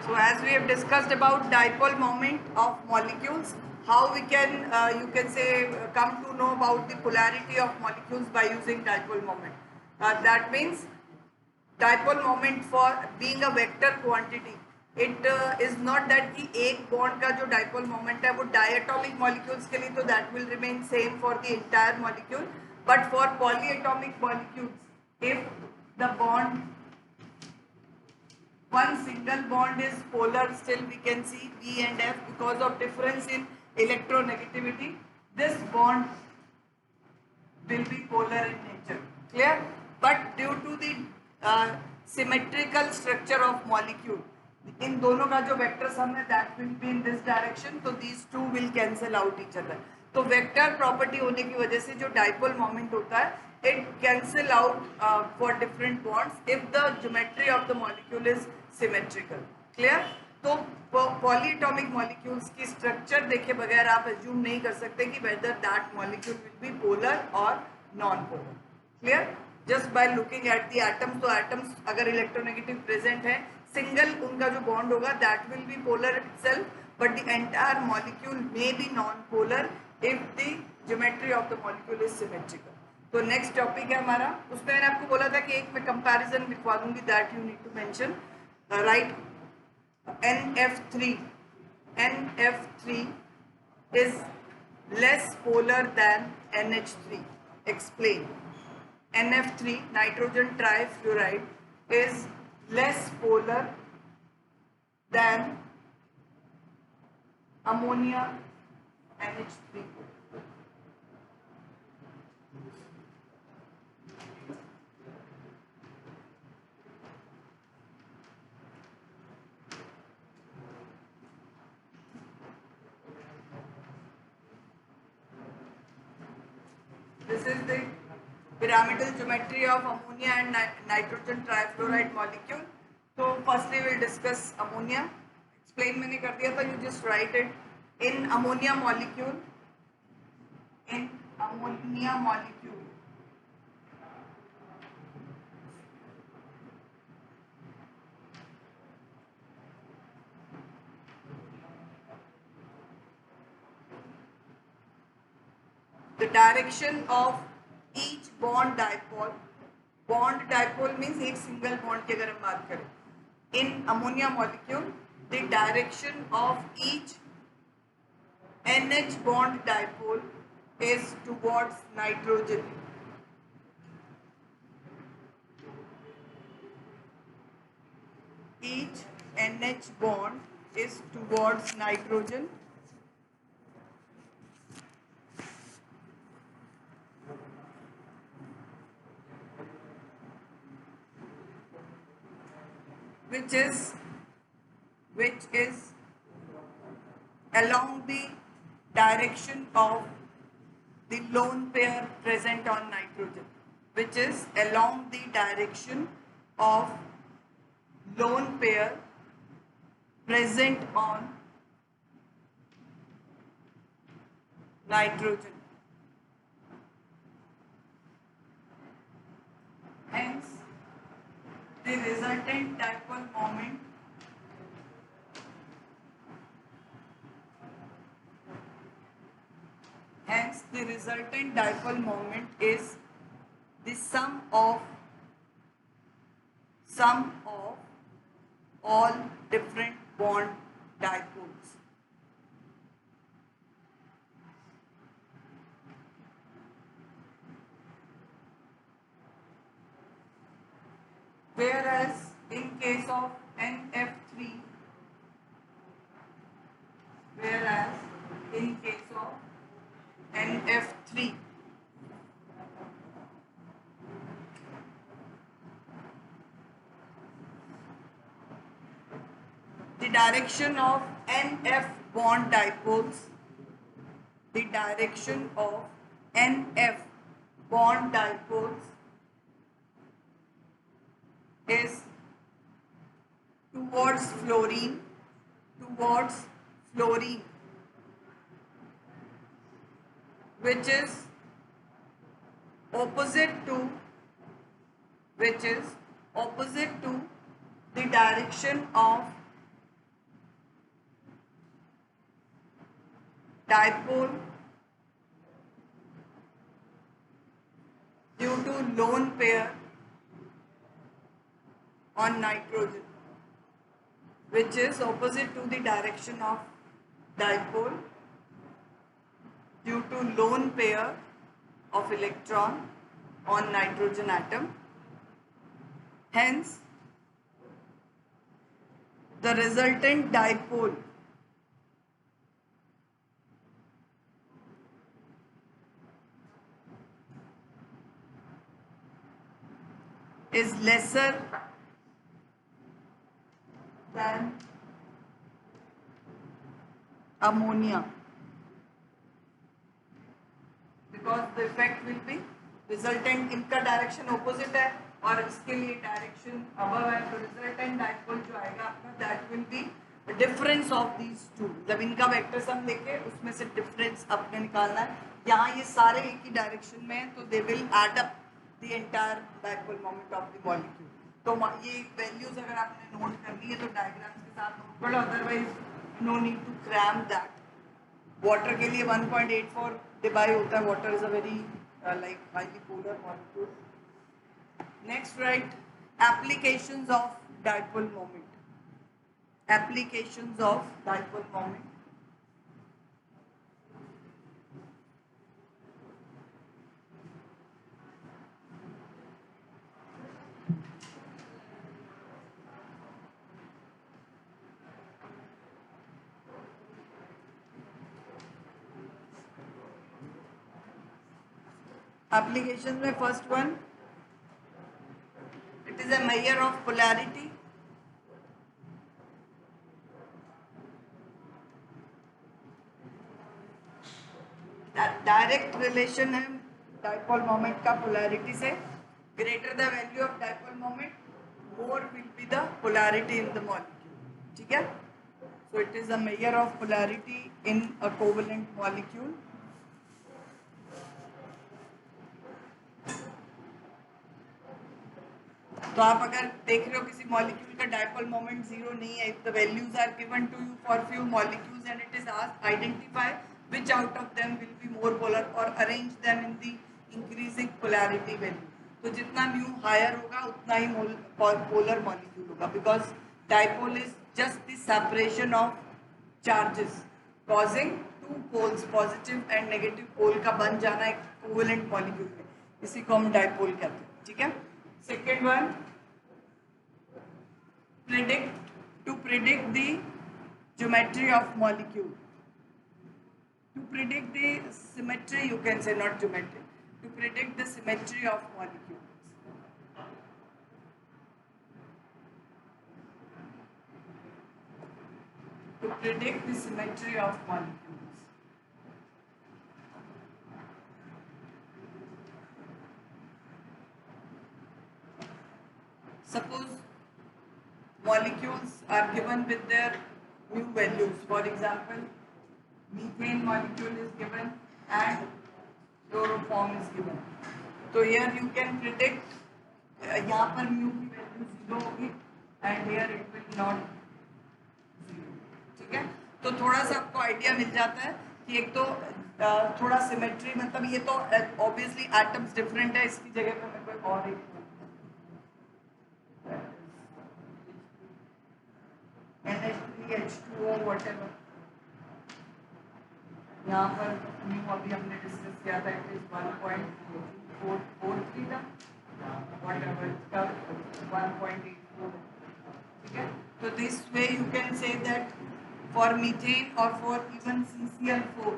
So as we have discussed about dipole moment of molecules, how we can, you can say, come to know about the polarity of molecules by using dipole moment. That means dipole moment for being a vector quantity. It is not that कि एक bond का जो dipole moment है वो diatomic molecules के लिए तो that will remain same for the entire molecule, but for polyatomic molecules, if the bond one single bond is polar, still we can see B and F because of difference in electronegativity. This bond will be polar in nature. Clear? But due to the symmetrical structure of molecule, इन दोनों का जो vector sum है that will be in this direction, तो these two will cancel out each other. तो vector property होने की वजह से जो डाइपोल मोमेंट होता है it cancel out for different bonds if the geometry of the molecule is symmetrical. Clear? तो पॉलीएटॉमिक मॉलिक्यूल्स की स्ट्रक्चर देखे बगैर आप एज्यूम नहीं कर सकते कि whether that molecule will be polar और non polar. Clear? Just by looking at the atoms. तो एटम्स अगर इलेक्ट्रोनेगेटिव प्रेजेंट है, सिंगल उनका जो बॉन्ड होगा that will be polar itself, but the entire molecule may be non polar if the geometry of the molecule is symmetrical. तो next topic है हमारा, उसमें मैंने आपको बोला था कि एक मैं कंपैरिजन लिखवा दूंगी that you need to mention. Right, NF3. NF3 is less polar than NH3. Explain. NF3, nitrogen trifluoride, is less polar than ammonia NH3. This is the pyramidal geometry of ammonia and nitrogen trifluoride molecule. So firstly we will discuss ammonia. Explain मैंने कर दिया था, you just write it. In ammonia molecule, the direction of each bond dipole means एक single bond की अगर हम बात करें, in ammonia molecule the direction of each NH bond dipole is towards nitrogen. Each NH bond is towards nitrogen. Which is along the direction of the lone pair present on nitrogen. Which is along the direction of lone pair present on nitrogen. Hence, the resultant dipole moment is the sum of all different bond dipoles. Whereas in case of NF3, the direction of NF bond dipoles is towards fluorine, which is opposite to the direction of dipole due to lone pair on nitrogen, which is opposite to the direction of dipole due to lone pair of electron on nitrogen atom. Hence, the resultant dipole is lesser than ammonia, because the effect will be resultant, इनका direction opposite है और इसके लिए direction above है, तो resultant dipole जो आएगा आपका that will B difference of these two. जब इनका वेक्टर सम लेके उसमें से डिफरेंस आपने निकालना है. यहाँ ये सारे एक ही डायरेक्शन में हैं तो they will add up the entire dipole moment of the molecule. तो ये वैल्यूज अगर आपने नोट करनी है तो डायग्राम्स के साथ नोट करो, otherwise no need to cram that. Water के लिए 1.84 डिबाई होता है. Water is a very like highly polar molecule. Next, write applications of dipole moment. Applications of dipole moment. Applications में first one, it is a measure of polarity. Direct relation है dipole moment का polarity से. Greater the value of dipole moment, more will be the polarity in the molecule. ठीक है, so it is a measure of polarity in a covalent molecule. तो आप अगर देख रहे हो किसी मॉलिक्यूल का डाइपोल मोमेंट जीरो नहीं है, if the values are given to you for few molecules and it is asked identify which out of them will be more polar or arrange them in the increasing polarity value. तो जितना mu higher होगा उतना ही polar molecule होगा, because dipole is just the separation of charges causing two poles, positive and negative pole का बन जाना एक covalent molecule में. इसी को हम dipole कहते हैं. ठीक है. Second one, to predict the geometry of molecule. To predict the symmetry, you can say, not geometry, to predict the symmetry of molecules. To predict the symmetry of molecules. Suppose molecules are given with their mu values. For example, methane molecule is given and chloroform is given. So here you can predict, यहाँ पर mu की value 0 होगी and here it will not 0. ठीक है, तो थोड़ा सा आपको आइडिया मिल जाता है कि एक तो थोड़ा सिमेट्री, मतलब ये तो ऑब्वियसली एटम्स डिफरेंट है, इसकी जगह पर मैं कोई और एक NH3H2O whatever, यहाँ पर mu अभी हमने डिस्कस किया था, इट इज 1.443 था, whatever इसका 1.84. ठीक है, तो this way you can say that for methane और for even CCl4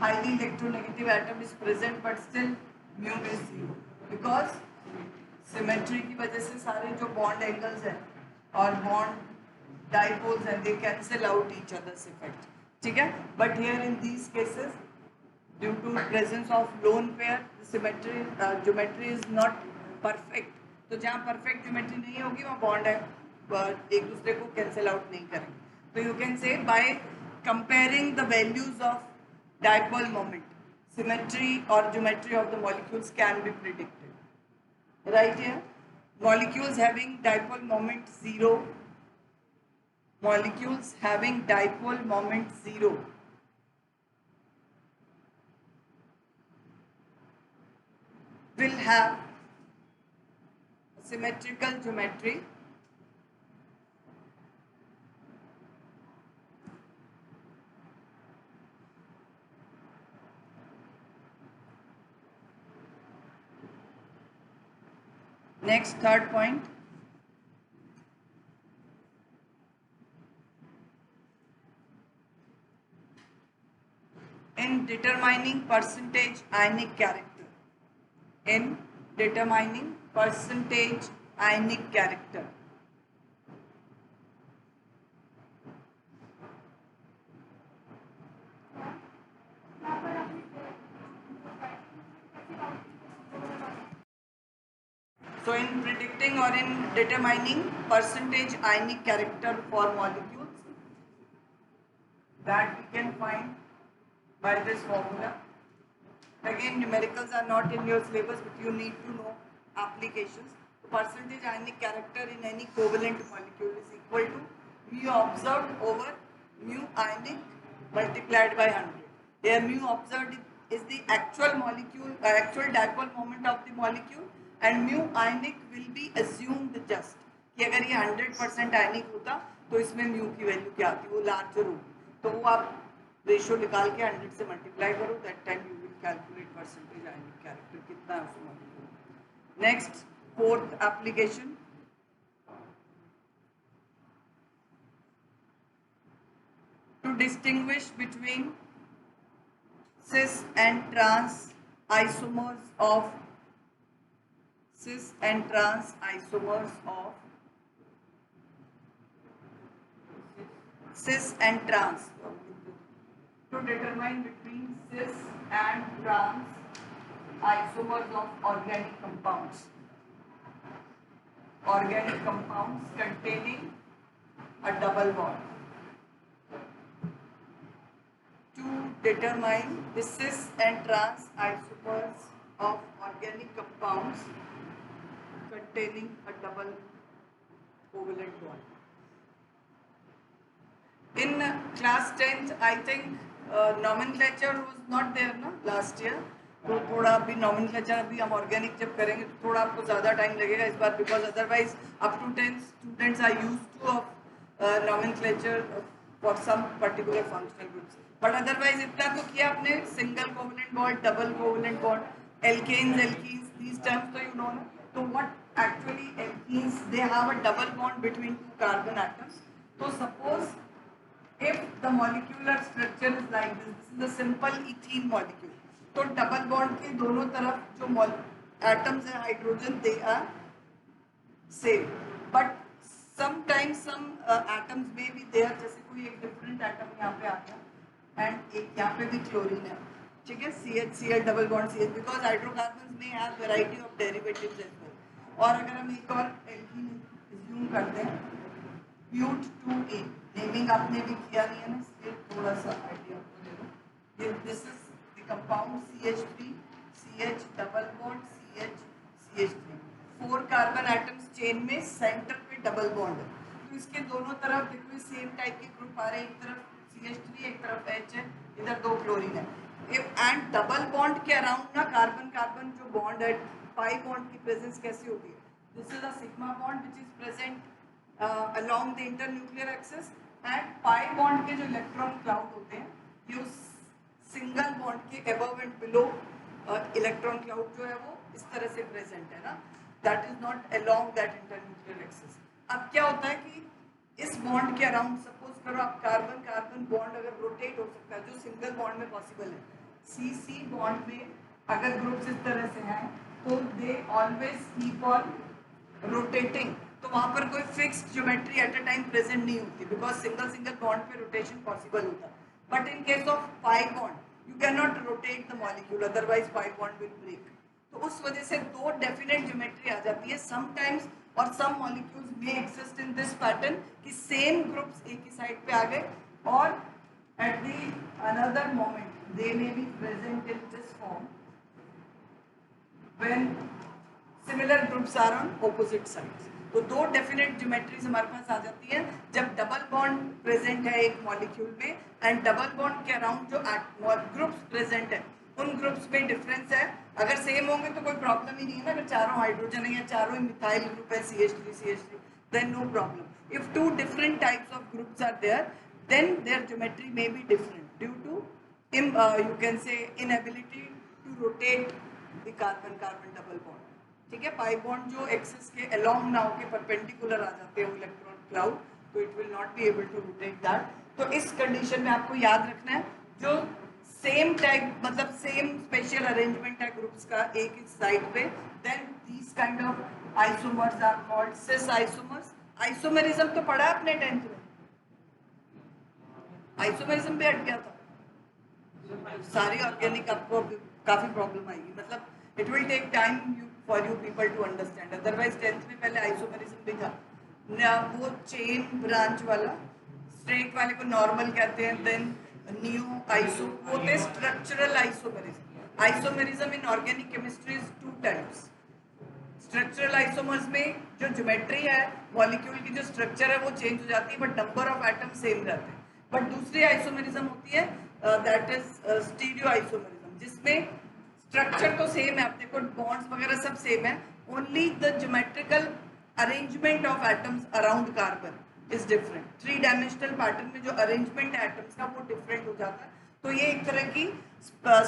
highly electronegative atom is present but still mu is 0, because symmetry की वजह से सारे जो बॉन्ड एंगल्स हैं और बॉन्ड डाइपोल्स हैं, they cancel out each other's effect. ठीक है, but here in these cases due to presence of lone pair symmetry geometry is not perfect. तो जहाँ परफेक्ट ज्योमेट्री नहीं होगी वहाँ बॉन्ड है एक दूसरे को कैंसिल आउट नहीं करेंगे. तो यू कैन से by comparing the values of dipole moment, symmetry or geometry of the molecules can be predicted. Right here, molecules having dipole moment 0, molecules having dipole moment 0 will have symmetrical geometry next third point in determining percentage ionic character. In determining percentage ionic character, so in predicting or in determining percentage ionic character for molecules, that we can find by this formula. Again, numericals are not in your syllabus, but you need to know applications. So percentage ionic character in any covalent molecule is equal to mu observed over mu ionic multiplied by 100. Here mu observed is the actual molecule, actual dipole moment of the molecule, and mu ionic will be assumed just कि अगर ये 100% आयनिक होता तो इसमें mu की value क्या आती, वो लार्जर होगी, तो वो आप रेशियो निकाल के 100 से मल्टीप्लाई करो, that time you will calculate percentage ionic character कितना है उस molecule. Next fourth application, to distinguish between cis and trans isomers of cis and trans isomers of cis and trans, to determine between cis and trans isomers of organic compounds containing a double bond, to determine the cis and trans isomers of organic compounds containing a double covalent bond. In class 10th, I think nomenclature was not there ना last year, तो थोड़ा अभी nomenclature अभी हम organic जब करेंगे तो थोड़ा आपको ज़्यादा टाइम लगेगा इस बार, because otherwise up to 10 students are used to of nomenclature for some particular functional groups. But otherwise इतना तो किया आपने, single covalent bond, double covalent bond, alkenes, these terms तो you know ना. तो what actually alkenes, they have a double bond between two carbon atoms. So suppose if the molecular structure is like this is a simple ethene molecule, तो double bond के दोनों तरफ जो atoms है hydrogen, they are same, but sometimes some atoms may be there, जैसे कोई एक different atom यहाँ पे आ गया and एक यहाँ पे भी chlorine है, ठीक है, CH double bond CH, because hydrocarbons may have variety of derivatives as well. और अगर हम एक और alkene assume करते हैं, bute 2A, नेमिंग आपने भी किया नहीं है ना, इसलिए थोड़ा सा आइडिया आपको दे दूं। This is the compound CH3 CH double bond CH CH3, 4 carbon atoms chain में सेंटर पे डबल बॉन्ड है, तो इसके दोनों तरफ देखो सेम टाइप के ग्रुप आ रहे हैं, एक तरफ CH3 एक तरफ H है, इधर 2 क्लोरीन है, एंड डबल बॉन्ड के अराउंड ना कार्बन कार्बन जो बॉन्ड है, पाई बॉन्ड की प्रेजेंस कैसी होती है, this is a sigma bond which is present along the internuclear axis, and pi bond के जो इलेक्ट्रॉन क्लाउड होते हैं ये उस सिंगल बॉन्ड के above and below electron cloud जो है वो इस तरह से प्रेजेंट है ना, that is not along that internuclear axis. अब क्या होता है कि इस बॉन्ड के अराउंड सपोज करो आप कार्बन कार्बन बॉन्ड अगर रोटेट हो सकता है, जो सिंगल बॉन्ड में पॉसिबल है, CC बॉन्ड में अगर ग्रुप्स इस तरह से हैं तो they always keep on rotating, तो वहां पर कोई fixed geometry at a time present नहीं होती, बिकॉज सिंगल बॉन्ड पे रोटेशन पॉसिबल होता है, but in case of pi bond you can not rotate the molecule, otherwise pi bond will break, तो उस वजह से दो डेफिनेट ज्योमेट्री आ जाती है समटाइम्स, और सम मॉलिक्यूल्स में एक्सिस्ट इन दिस पैटर्न कि सेम ग्रुप्स एक ही साइड पे आ गए, और at the another moment they may be present in this form when similar groups are on opposite sides. तो दो डेफिनेट ज्योमेट्रीज हमारे पास आ जाती है जब डबल बॉन्ड प्रेजेंट है एक मॉलिक्यूल में, एंड डबल बॉन्ड के अराउंड जो ग्रुप्स प्रेजेंट है उन ग्रुप्स में डिफरेंस है। अगर सेम होंगे तो कोई प्रॉब्लम ही नहीं है ना, अगर चारों हाइड्रोजन है या चारों ही मिथाइल ग्रुप है CH3 then no problem. If two different types of groups are there, then their geometry may be different due to you can say inability to rotate the carbon-carbon double bond. ठीक है, pi bond जो axis के along ना होके perpendicular आ जाते हैं electron cloud, तो it will not be able to rotate that. तो इस कंडीशन में आपको याद रखना है जो सेम टाइप मतलब सेम स्पेशल अरेंजमेंट है ग्रुप्स का एक इस साइड पे, then these kind of isomers are called cis isomers. Isomerism तो पढ़ा आपने 10th में, आइसोमेरिज्म पे हट गया था। सारी ऑर्गेनिक आपको काफी प्रॉब्लम आएगी, मतलब it will take time for you people to understand, otherwise 10th में पहले आइसोमेरिज्म भी था ना, वो चेन ब्रांच वाला, स्ट्रेट वाले को नॉर्मल कहते हैं, देन न्यू आइसो होते structural isomerism. Isomerism in organic chemistry is 2 types. Structural isomers में जो ज्योमेट्री है मॉलिक्यूल की जो स्ट्रक्चर है वो चेंज हो जाती है but number of atom same रहते हैं। बट दूसरी आइसोमेरिज्म होती है दैट इज स्टीरियो आइसोमेरिज्म, जिसमें स्ट्रक्चर तो सेम है, आप देखो बॉन्ड्स वगैरह सब सेम है, only the geometrical arrangement of atoms around carbon is different. 3 dimensional pattern में जो अरेंजमेंट है एटम्स का वो डिफरेंट हो जाता है। तो ये एक तरह की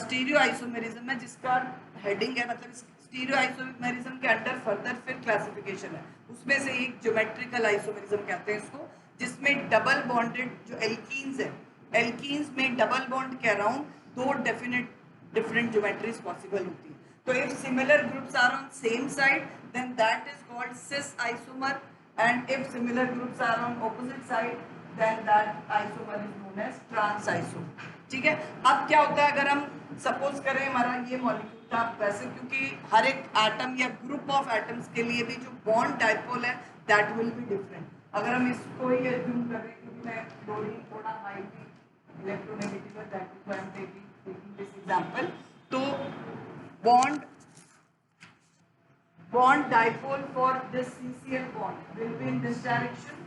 स्टीरियो आइसोमेरिज्म है जिसका हेडिंग है, मतलब स्टीरियो आइसोमेरिज्म के अंडर फर्दर फिर क्लासिफिकेशन है, उसमें से एक ज्योमेट्रिकल आइसोमेरिज्म कहते हैं इसको, जिसमें डबल बॉन्डेड जो एल्कीन्स है, एल्कीन्स में डबल बॉन्ड के around 2 definite different geometries possible होती है। तो if similar groups are on same side then that is called cis isomer, and if similar groups are on opposite side then that isomer is known as trans isomer। ठीक है, अब क्या होता है अगर हम सपोज करें हमारा ये मॉलिक्यूल था, वैसे क्योंकि हर एक एटम या ग्रुप ऑफ एटम्स के लिए भी जो बॉन्ड डाइपोल है दैट विल बी डिफरेंट। अगर हम इसको ही अज्यूम करें, क्योंकि मैं क्लोरीन थोड़ा हाईली इलेक्ट्रोनेगेटिव है, that is why I am taking this example. तो bond dipole for this CCl bond will be in this direction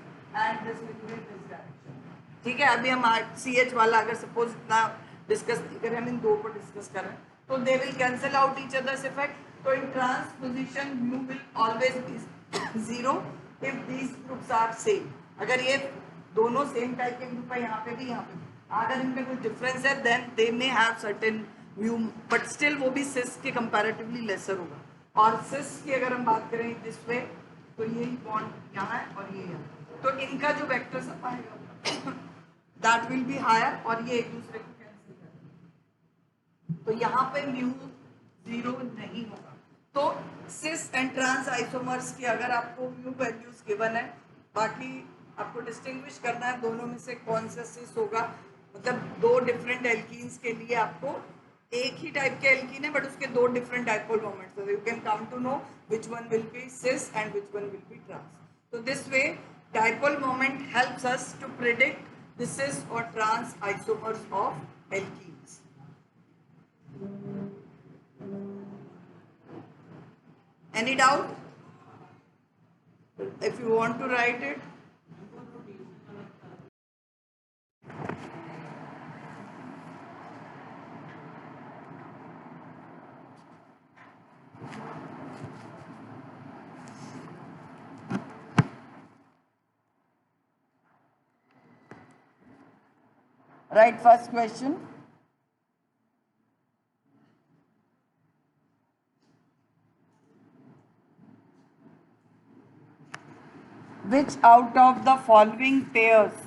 and this will be in this direction। ठीक है, अभी हम CH वाला अगर सपोज इतना डिस्कस करें, हम इन दो को डिस्कस करें तो they will cancel out each other's effect. तो in transposition mu will always be 0 if these groups are same. अगर ये दोनों सेम टाइप के ग्रुप है, यहाँ पे भी यहाँ पे भी, अगर इनमें कुछ डिफरेंस है then they may have certain mu, but still वो भी सिस के कंपैरेटिवली लेसर होगा। और सिस की अगर हम बात करें दिस वे, तो ये बॉन्ड यहाँ है और ये यहाँ, तो इनका जो वेक्टर सब आएगा दैट विल बी हायर और ये एक दूसरे को कैंसिल करेंगे, तो यहाँ पे म्यू 0 नहीं होगा। तो सिस एंड ट्रांस आइसोमर्स की अगर आपको म्यू वैल्यूज गिवन है, बाकी आपको डिस्टिंग्विश करना है दोनों में से कौन सा सिस होगा, मतलब 2 डिफरेंट एल्कीन्स के लिए आपको एक ही टाइप के एल्कीन है बट उसके 2 डिफरेंट डाइपोल मोमेंट्स है, you can come to know which one will be cis and which one will be trans. तो this way dipole moment helps us to predict the cis और trans isomers of alkenes. Any doubt? If you want to write it, write first question. Which out of the following pairs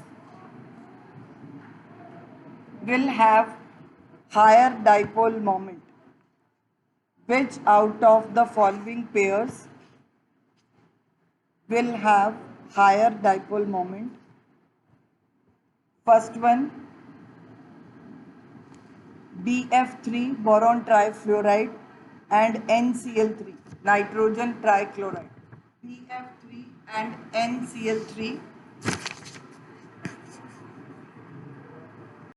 will have higher dipole moment? Which out of the following pairs will have higher dipole moment? First one, BF3 boron trifluoride and NCl3 nitrogen trichloride, BF3 and NCl3